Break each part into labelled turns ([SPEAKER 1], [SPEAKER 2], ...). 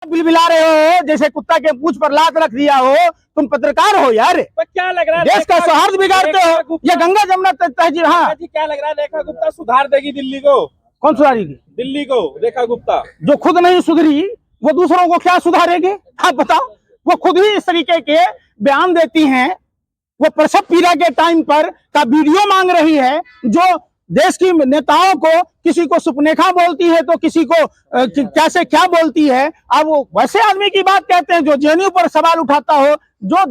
[SPEAKER 1] बिलबिला रहे हो जैसे कुत्ता के पूंछ पर लात रख दिया हो। तुम पत्रकार हो यार,
[SPEAKER 2] तो क्या लग रहा है
[SPEAKER 1] देश का सौहार्द बिगाड़ते हो। ये गंगा जमुना तहजीब। हाँ
[SPEAKER 2] जी, क्या लग रहा है रेखा गुप्ता सुधार देगी दिल्ली को?
[SPEAKER 1] कौन सुधारेगी?
[SPEAKER 2] दिल्ली को रेखा गुप्ता
[SPEAKER 1] जो खुद नहीं सुधरी वो दूसरों को क्या सुधारेगी? आप बताओ। वो खुद ही इस तरीके के बयान देती हैं। वो प्रसव पीड़ा के टाइम पर का वीडियो मांग रही है, जो देश की नेताओं को किसी को सुपनेखा बोलती है तो किसी को कैसे क्या बोलती है। अब वो वैसे आदमी की बात कहते हैं जो जेएनयू पर सवाल उठाता हो, जो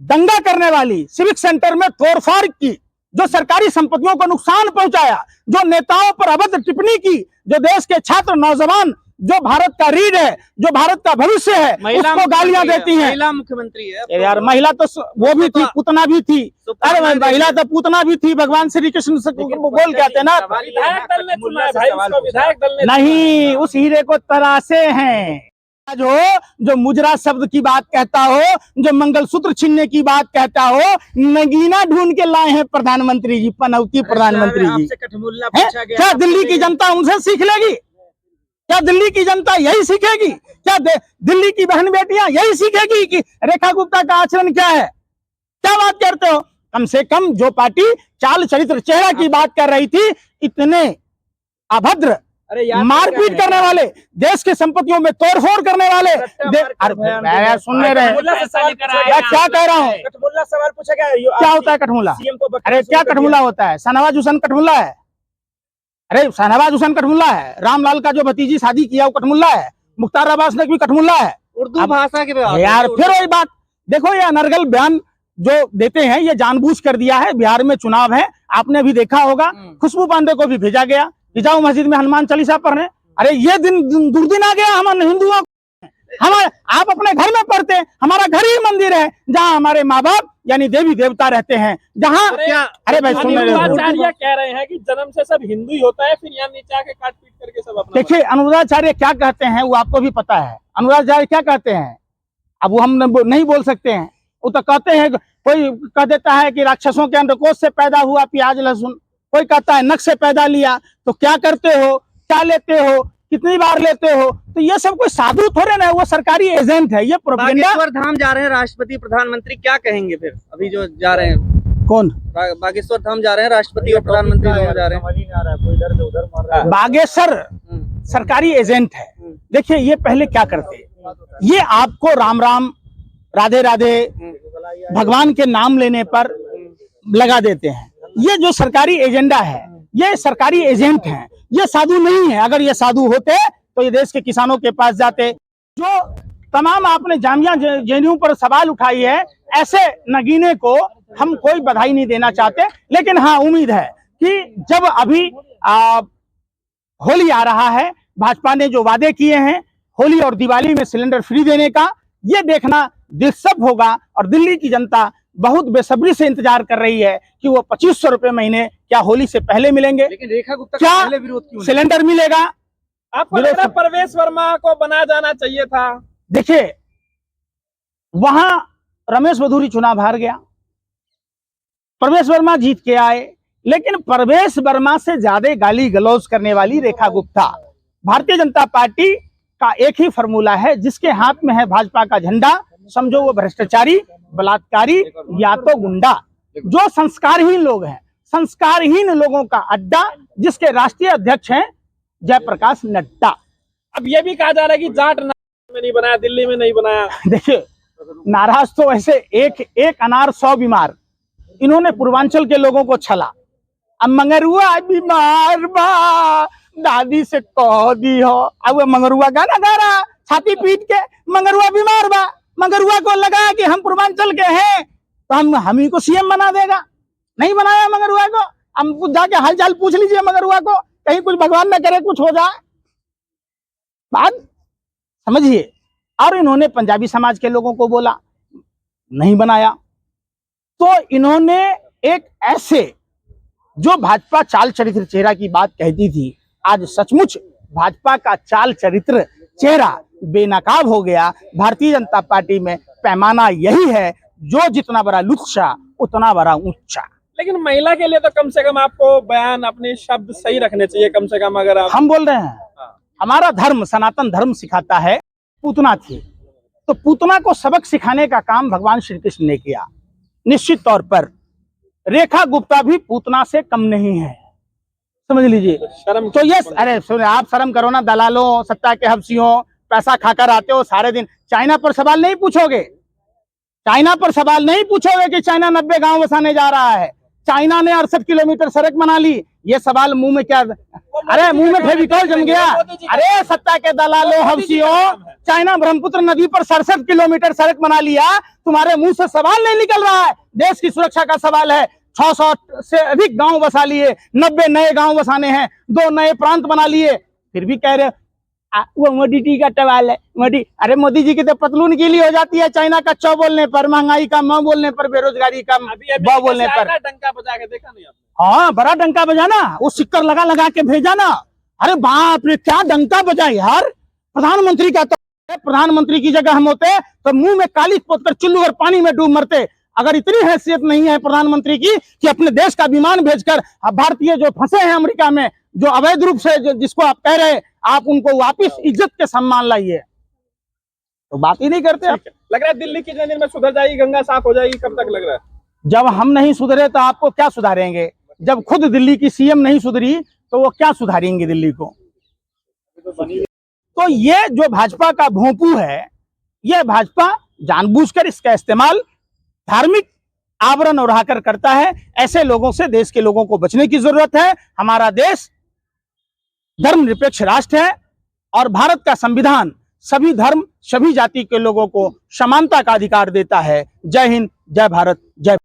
[SPEAKER 1] दंगा करने वाली, सिविक सेंटर में तोड़फोड़ की, जो सरकारी संपत्तियों को नुकसान पहुंचाया, जो नेताओं पर अभद्र टिप्पणी की, जो देश के छात्र नौजवान, जो भारत का रीढ़ है, जो भारत का भविष्य है, उसको गालियां देती हैं।
[SPEAKER 3] महिला मुख्यमंत्री है
[SPEAKER 1] यार महिला तो वो भी थी, पूतना भी थी। अरे महिला तो पूतना भी थी, भगवान श्री कृष्ण से बोल कहते हैं ना।
[SPEAKER 2] विधायक दल ने चुना है भाई, उसको विधायक दल ने
[SPEAKER 1] नहीं, उस हीरे को तराशे हैं। जो मुजरा शब्द की बात कहता हो, जो मंगलसूत्र छीनने की बात कहता हो, नगीना ढूंढ के लाए हैं प्रधानमंत्री जी, पनौती प्रधानमंत्री जी। क्या दिल्ली की जनता उनसे सीख लेगी? क्या दिल्ली की जनता यही सीखेगी? क्या दिल्ली की बहन बेटियां यही सीखेगी कि रेखा गुप्ता का आचरण क्या है? क्या बात करते हो? कम से कम जो पार्टी चाल चरित्र चेहरा की बात कर रही थी, इतने अभद्र, मारपीट करने वाले, देश की संपत्तियों में तोड़फोड़ करने वाले, सुनने रहे क्या कह रहा हूँ?
[SPEAKER 2] सवाल पूछा
[SPEAKER 1] क्या होता है कठमुल्ला? अरे क्या कठमुल्ला होता है? शाहनवाज हुसैन कठमुल्ला है? अरे शाहनवाज हुसैन कठमुल्ला है। रामलाल का जो भतीजी शादी किया वो कठमुल्ला है। मुख्तार अब्बास नकवी कठमुल्ला है।
[SPEAKER 3] उर्दू भाषा के
[SPEAKER 1] यार फिर वही बात। देखो ये अनर्गल बयान जो देते हैं, ये जानबूझ कर दिया है। बिहार में चुनाव है, आपने भी देखा होगा। खुशबू पांडे को भी भेजा गया कि जाओ मस्जिद में हनुमान चालीसा पढ़ने। अरे ये दिन दुर्दिन आ गया हम हिंदुओं। हमारे आप अपने घर में पढ़ते, हमारा घर ही मंदिर है जहाँ हमारे माँ बाप यानी देवी देवता रहते हैं। जहाँ अरे भाई सुन रहे
[SPEAKER 2] हो, कह रहे हैं कि जन्म से सब हिंदू ही होता है, फिर यहाँ नीचे आके काट पीट करके सब अपना।
[SPEAKER 1] देखिए अनुराधाचार्य क्या कहते हैं वो आपको भी पता है। अनुराधाचार्य क्या कहते हैं अब वो हम नहीं बोल सकते हैं। वो तो कहते हैं, कोई कह देता है कि राक्षसों के अंडकोश से पैदा हुआ प्याज लहसुन, कोई कहता है नख से पैदा लिया। तो क्या करते हो, क्या लेते हो, कितनी बार लेते हो? तो ये सब कोई साधु थोड़े ना, वो सरकारी एजेंट है। ये प्रोपेगेंडा।
[SPEAKER 3] बागेश्वर धाम जा रहे हैं राष्ट्रपति प्रधानमंत्री, क्या कहेंगे फिर? अभी जो जा रहे हैं
[SPEAKER 1] कौन?
[SPEAKER 3] बागेश्वर धाम जा रहे हैं, राष्ट्रपति और प्रधानमंत्री दोनों जा रहे हैं।
[SPEAKER 1] बागेश्वर सरकारी एजेंट है। देखिए ये पहले क्या करते हैं, ये आपको राम राम राधे राधे भगवान के नाम लेने पर लगा देते हैं। ये जो सरकारी एजेंडा है, ये सरकारी एजेंट हैं, ये साधु नहीं है। अगर ये साधु होते तो ये देश के किसानों के पास जाते। जो तमाम आपने जामिया जेएनयू पर सवाल उठाई है, ऐसे नगीने को हम कोई बधाई नहीं देना चाहते। लेकिन हाँ उम्मीद है कि जब अभी होली आ रहा है, भाजपा ने जो वादे किए हैं होली और दिवाली में सिलेंडर फ्री देने का, ये देखना दिलचस्प होगा। और दिल्ली की जनता बहुत बेसब्री से इंतजार कर रही है कि वो 2500 रुपए महीने क्या होली से पहले मिलेंगे।
[SPEAKER 3] लेकिन रेखा गुप्ता
[SPEAKER 1] क्या
[SPEAKER 3] पहले विरोध क्यों
[SPEAKER 1] सिलेंडर मिलेगा?
[SPEAKER 2] आपको लग रहा है परवेश वर्मा को बना जाना चाहिए था?
[SPEAKER 1] देखिए वहां रमेश बधूरी चुनाव हार गया, परवेश वर्मा जीत के आए। लेकिन परवेश वर्मा से ज्यादा गाली गलौज करने वाली रेखा गुप्ता। भारतीय जनता पार्टी का एक ही फॉर्मूला है, जिसके हाथ में है भाजपा का झंडा, समझो वो भ्रष्टाचारी, बलात्कारी या तो गुंडा। जो संस्कारहीन लोग हैं, संस्कारहीन लोगों का अड्डा, जिसके राष्ट्रीय अध्यक्ष हैं जयप्रकाश नड्डा।
[SPEAKER 2] अब ये भी कहा जा रहा है कि जाट में नहीं बनाया, दिल्ली में नहीं बनाया।
[SPEAKER 1] देखिए नाराज तो वैसे एक अनार 100 बीमार। इन्होंने पूर्वांचल के लोगों को छला। अब मंगरुआ बीमार बा, दादी से कह दी हो। अब वो मंगरुआ गाना गा रहा छाती पीट के, मंगरुआ बीमार बा। मंगरुआ को लगा कि हम पूर्वांचल के हैं तो हम ही को सीएम बना देगा। नहीं बनाया मंगरुआ को। हम जाके हालचाल पूछ लीजिए मंगरुआ को, कहीं कुछ भगवान न करे कुछ हो जाए। बात समझिए। और इन्होंने पंजाबी समाज के लोगों को बोला, नहीं बनाया। तो इन्होंने एक ऐसे जो भाजपा चाल चरित्र चेहरा की बात कहती थी, आज सचमुच भाजपा का चाल चरित्र चेहरा बेनकाब हो गया। भारतीय जनता पार्टी में पैमाना यही है, जो जितना बड़ा लुच्चा उतना बड़ा ऊंचा।
[SPEAKER 2] लेकिन महिला के लिए तो कम से कम आपको बयान, अपने शब्द सही रखने चाहिए कम से कम। अगर आप
[SPEAKER 1] हम बोल रहे हैं, हमारा धर्म सनातन धर्म सिखाता है पूतना थी, तो पूतना को सबक सिखाने का काम भगवान श्री कृष्ण ने किया। निश्चित तौर पर रेखा गुप्ता भी पूतना से कम नहीं है, समझ लीजिए।
[SPEAKER 2] शर्म
[SPEAKER 1] तो ये अरे सुने, आप शर्म करो ना, दलालों, सत्ता के हफ्सियों, पैसा खाकर आते हो सारे दिन। चाइना पर सवाल नहीं पूछोगे, चाइना पर सवाल नहीं पूछोगे कि चाइना 90 गांव बसाने जा रहा है, चाइना ने 68 किलोमीटर सड़क बना ली। ये सवाल मुंह में क्या, अरे मुंह में फेविकॉल जम गया। अरे सत्ता के दलालों, हफ्सियों, चाइना ब्रह्मपुत्र नदी पर 67 किलोमीटर सड़क बना लिया, तुम्हारे मुंह से सवाल नहीं निकल रहा है। देश की सुरक्षा का सवाल है। 600 से अधिक गांव बसा लिए, 90 नए गांव बसाने हैं, 2 नए प्रांत बना लिए, फिर भी कह रहे वो मोदी जी का सवाल है। मोदी, अरे मोदी जी की तो पतलून गीली हो जाती है चाइना का चौ बोलने पर, महंगाई का म बोलने पर, बेरोजगारी का ब बोलने पर।
[SPEAKER 2] डंका बजा के देखा नहीं आपने?
[SPEAKER 1] हाँ, बड़ा डंका बजाना, वो सिक्कर लगा लगा के भेजा ना। अरे बाप रे, क्या डंका बजा यार। प्रधानमंत्री का तो, प्रधानमंत्री की जगह हम होते तो मुंह में काली पोतकर चुल्लू और पानी में डूब मरते। अगर इतनी हैसियत नहीं है प्रधानमंत्री की कि अपने देश का विमान भेजकर भारतीय जो फंसे हैं अमेरिका में, जो अवैध रूप से जिसको आप कह रहे, आप उनको वापिस इज्जत के सम्मान लाइए, तो बात ही नहीं करते आप।
[SPEAKER 2] लग रहा है दिल्ली की जनता में सुधर जाएगी, गंगा साफ हो जाएगी, कब तक लग रहा है?
[SPEAKER 1] जब हम नहीं सुधरे तो आपको क्या सुधारेंगे? जब खुद दिल्ली की सीएम नहीं सुधरी तो वो क्या सुधारेंगे दिल्ली को? तो ये जो भाजपा का भोंपू है, ये भाजपा जानबूझकर इसका इस्तेमाल धार्मिक आवरण ओढ़ाकर करता है। ऐसे लोगों से देश के लोगों को बचने की जरूरत है। हमारा देश धर्मनिरपेक्ष राष्ट्र है और भारत का संविधान सभी धर्म, सभी जाति के लोगों को समानता का अधिकार देता है। जय हिंद, जय भारत, जय।